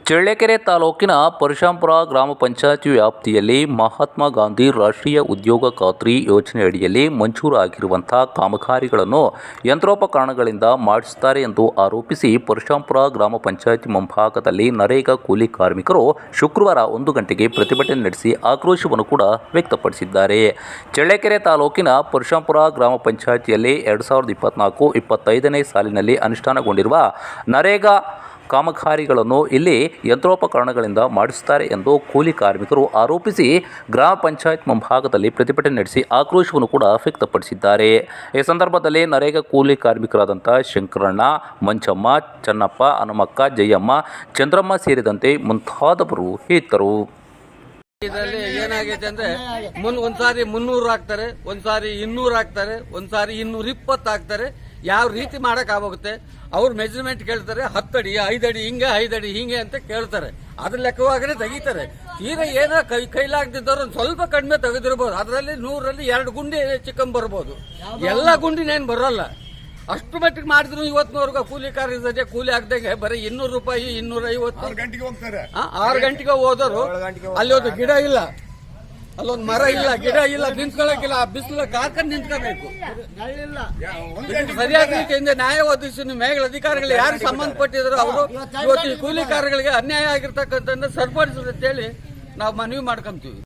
ಚಳ್ಳಕೆರೆ ತಾಲೂಕಿನ ಪರಶುರಾಂಪುರ ಗ್ರಾಮ ಪಂಚಾಯತಿ ವ್ಯಾಪ್ತಿಯಲ್ಲಿ ಮಹಾತ್ಮ ಗಾಂಧಿ ರಾಷ್ಟ್ರೀಯ ಉದ್ಯೋಗ ಖಾತ್ರಿ ಯೋಜನೆಯಡಿಯಲ್ಲಿ ಮಂಜೂರಾಗಿರುವಂತಹ ಕಾಮಗಾರಿಗಳನ್ನು ಯಂತ್ರೋಪಕರಣಗಳಿಂದ ಮಾಡಿಸುತ್ತಾರೆ ಎಂದು ಆರೋಪಿಸಿ ಪರಶುರಾಂಪುರ ಗ್ರಾಮ ಪಂಚಾಯತಿ ಮುಂಭಾಗದಲ್ಲಿ ನರೇಗಾ ಕೂಲಿ ಕಾರ್ಮಿಕರು ಶುಕ್ರವಾರ 1 ಗಂಟೆಗೆ ಪ್ರತಿಭಟನೆ ನಡೆಸಿ ಆಕ್ರೋಶವನ್ನು ಕೂಡ ವ್ಯಕ್ತಪಡಿಸಿದ್ದಾರೆ. ಚಳ್ಳಕೆರೆ ತಾಲೂಕಿನ ಪರಶುರಾಂಪುರ ಗ್ರಾಮ ಪಂಚಾಯತಿಯಲ್ಲಿ 2024-25ನೇ ಸಾಲಿನಲ್ಲಿ ಅನುಷ್ಠಾನಗೊಂಡಿರುವ ನರೇಗಾ ಕಾಮಗಾರಿಗಳನ್ನು ಇಲ್ಲಿ ಯಂತ್ರೋಪಕರಣಗಳಿಂದ ಮಾಡಿಸುತ್ತಾರೆ ಎಂದು ಕೂಲಿ ಕಾರ್ಮಿಕರು ಆರೋಪಿಸಿ ಗ್ರಾಮ ಪಂಚಾಯತ್ ಮುಂಭಾಗದಲ್ಲಿ ಪ್ರತಿಭಟನೆ ನಡೆಸಿ ಆಕ್ರೋಶವನ್ನು ಕೂಡ ವ್ಯಕ್ತಪಡಿಸಿದ್ದಾರೆ. ಈ ಸಂದರ್ಭದಲ್ಲಿ ನರೇಗಾ ಕೂಲಿ ಕಾರ್ಮಿಕರಾದಂಥ ಶಂಕರಣ್ಣ, ಮಂಚಮ್ಮ, ಚನ್ನಪ್ಪ, ಹನುಮಕ್ಕ, ಜಯಮ್ಮ, ಚಂದ್ರಮ್ಮ ಸೇರಿದಂತೆ ಮುಂತಾದವರು ಇದ್ದರು. ಇದರಲ್ಲಿ ಏನಾಗಿದೆ ಅಂದ್ರೆ ಒಂದ್ಸಾರಿ 300 ಹಾಕ್ತಾರೆ, ಒಂದ್ಸಾರಿ 200 ಹಾಕ್ತಾರೆ, ಒಂದ್ಸಾರಿ 220 ಹಾಕ್ತಾರೆ. ಯಾವ ರೀತಿ ಮಾಡಕ್ ಆಗೋಗುತ್ತೆ? ಅವ್ರು ಮೆಜರ್ಮೆಂಟ್ ಕೇಳ್ತಾರೆ, 10 ಅಡಿ 5 ಅಡಿ ಹಿಂಗೆ 5 ಅಡಿ ಹಿಂಗೆ ಅಂತ ಕೇಳ್ತಾರೆ. ಅದ್ರ ಲೆಕ್ಕವಾಗನೇ ತೆಗಿತಾರೆ. ತೀರಾ ಏನೋ ಕೈಲಾಗ್ದಿದ್ದವ್ರು ಒಂದು ಸ್ವಲ್ಪ ಕಡಿಮೆ ತೆಗೆದಿರ್ಬೋದು. ಅದರಲ್ಲಿ 100ರಲ್ಲಿ 2 ಗುಂಡಿ ಚಿಕ್ಕಂ ಬರ್ಬೋದು. ಎಲ್ಲ ಗುಂಡಿನೇನು ಬರೋಲ್ಲ. ಅಷ್ಟು ಮಟ್ಟಿಗೆ ಮಾಡಿದ್ರು ಇವತ್ತಿನವರೆಗೂ ಕೂಲಿ ಕಾರ್ಯ ಕೂಲಿ ಆಗದಂಗೆ ಬರೀ 200 ರೂಪಾಯಿ 250 6 ಗಂಟೆಗೆ ಹೋದರು. ಅಲ್ಲಿ ಒಂದು ಗಿಡ ಇಲ್ಲ, ಅಲ್ಲೊಂದು ಮರ ಇಲ್ಲ, ಗಿಡ ಇಲ್ಲ, ನಿಂತ್ಕೊಳ್ಳೋಕಿಲ್ಲ. ಬಿಸಿಲು ಕಾರ್ಕೊಂಡು ನಿಂತ್ಕೋಬೇಕು. ಸರಿಯಾದ ರೀತಿಯಿಂದ ನ್ಯಾಯ ಒದಗಿಸಿ ಮೇಗಳ ಅಧಿಕಾರಿಗಳು ಯಾರು ಸಂಬಂಧಪಟ್ಟಿದ್ರು ಅವರು ಇವತ್ತು ಈ ಕೂಲಿ ಕಾರ್ಯಗಳಿಗೆ ಅನ್ಯಾಯ ಆಗಿರ್ತಕ್ಕಂಥ ಸರಿಪಡಿಸಲು ಅಂತೇಳಿ ನಾವು ಮನವಿ ಮಾಡ್ಕೊಂತೀವಿ.